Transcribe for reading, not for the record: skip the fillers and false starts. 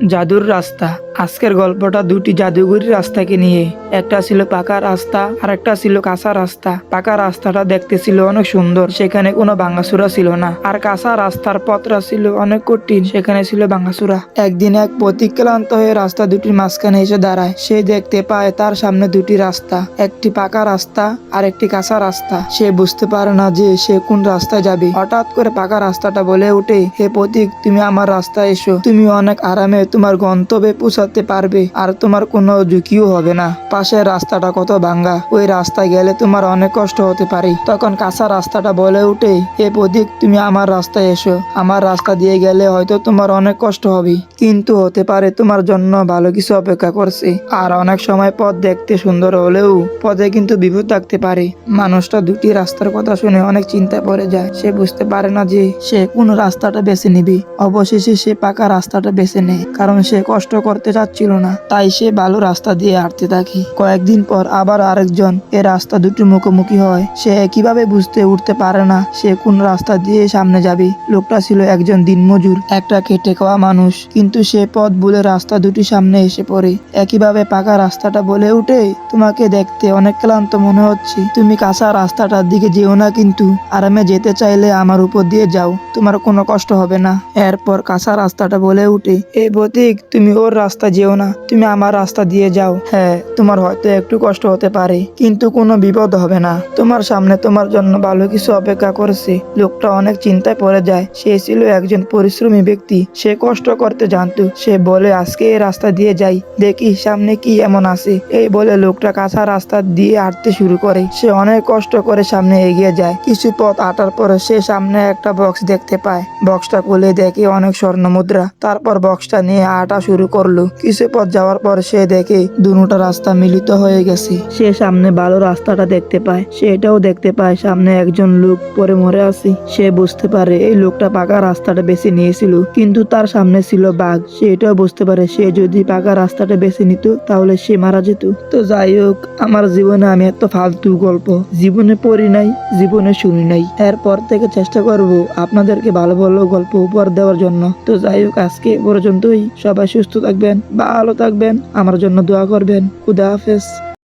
জাদুর রাস্তা। আজকের গল্পটা দুটি জাদুঘরের রাস্তাকে নিয়ে। একটা ছিল পাকা রাস্তা আর একটা ছিল কাঁচা রাস্তা। পাকা রাস্তাটা দেখতে ছিল অনেক সুন্দর, সেখানে কোনো ভাঙাচুরা ছিল না। আর কাঁচা রাস্তার পথটা ছিল অনেক কঠিন, সেখানে ছিল ভাঙাচুরা। একদিন এক পথিক ক্লান্ত হয়ে রাস্তা দুটির মাঝখানে এসে দাঁড়ায়। সে দেখতে পায় তার সামনে দুটি রাস্তা, একটি পাকা রাস্তা আর একটি কাঁচা রাস্তা। সে বুঝতে পারে না যে সে কোন রাস্তায় যাবে। হঠাৎ করে পাকা রাস্তাটা বলে ওঠে, হে পথিক, তুমি আমার রাস্তায় এসো। তুমি অনেক আরামে তোমার গন্তব্যে পৌঁছাতে পারবে আর তোমার কোনো ঝুঁকিও হবে না। পাশের রাস্তাটা কত ভাঙ্গা, ওই রাস্তায় গেলে তোমার অনেক কষ্ট হতে পারে। তখন কাঁচা রাস্তাটা বলে ওঠে, হে পথিক, তুমি আমার রাস্তায় এসো। আমার রাস্তা দিয়ে গেলে হয়তো তোমার অনেক কষ্ট হবে, কিন্তু হতে পারে তোমার জন্য ভালো কিছু অপেক্ষা করছে। আর অনেক সময় পথ দেখতে সুন্দর হলেও পথে কিন্তু বিপদ থাকতে পারে। মানুষটা দুটি রাস্তার কথা শুনে অনেক চিন্তায় পড়ে যায়। সে বুঝতে পারে না যে সে কোন রাস্তাটা বেছে নিবে। অবশেষে সে পাকা রাস্তাটা বেছে নেয়, কারণ সে কষ্ট করতে চাচ্ছিল না। তাই সে ভালো রাস্তা দিয়ে হাঁটতে থাকে। কয়েকদিন পর আবার আরেকজন এ রাস্তা দুটি মুখোমুখি হয়। সে কিভাবে বুঝতে উঠতে পারে না সে কোন রাস্তা দিয়ে সামনে যাবে। লোকটা ছিল একজন দিনমজুর, একটা খেটে খাওয়া মানুষ, কিন্তু সে পথ ভুলে রাস্তা দুটি সামনে এসে পড়ে। একইভাবে পাকা রাস্তাটা বলে উঠে, তোমাকে দেখতে অনেক ক্লান্ত মনে হচ্ছে, তুমি কাঁচা রাস্তাটার দিকে যেও না, কিন্তু আরামে যেতে চাইলে আমার উপর দিয়ে যাও, তোমার কোনো কষ্ট হবে না। এরপর কাঁচা রাস্তাটা বলে উঠে, এই পথিক, তুমি ওর রাস্তা যেও না, তুমি আমার রাস্তা দিয়ে যাও। হ্যাঁ, তোমার হয়তো একটু কষ্ট হতে পারে, কিন্তু কোনো বিপদ হবে না। তোমার সামনে তোমার জন্য ভালো কিছু অপেক্ষা করছে। লোকটা অনেক চিন্তায় পড়ে যায়। সে ছিল একজন পরিশ্রমী ব্যক্তি, সে কষ্ট করতে জানতো। সে বলে, আজকে এই রাস্তা দিয়ে যাই, দেখি সামনে কি এমন আছে। এই বলে লোকটা কাঁচা রাস্তা দিয়ে হাঁটতে শুরু করে। সে অনেক কষ্ট করে সামনে এগিয়ে যায়। কিছু পথ হাঁটার পরে সে সামনে একটা বক্স দেখতে পায়। বক্সটা খুলে দেখে অনেক স্বর্ণ মুদ্রা। তারপর বক্সটা নিয়ে হাঁটা শুরু করলো। কিছু পথ যাওয়ার পর সে দেখে দুটো রাস্তা মিলিত হয়ে গেছে। সে সামনে ভালো রাস্তাটা দেখতে পায়। সে এটাও দেখতে পায় সামনে একজন লোক পরে মরে আছে। সে বুঝতে পারে এই লোকটা পাকা রাস্তাটা বেছে নিয়েছিল, কিন্তু তার সামনে ছিল বাঘ। সে এটাও বুঝতে পারে সে যদি পাকা রাস্তাটা বেছে নিত তাহলে সে মারা যেত। তো যাই হোক, আমার জীবনে আমি এত ফালতু গল্প জীবনে পড়ি নাই, জীবনে শুনি নাই। এরপর থেকে চেষ্টা করব আপনাদেরকে ভালো ভালো গল্প উপহার দেওয়ার জন্য। তো যাই হোক, আজকে এ পর্যন্তই। সবাই সুস্থ থাকবেন, ভালো থাকবেন, আমার জন্য দোয়া করবেন। খুদা হাফেজ।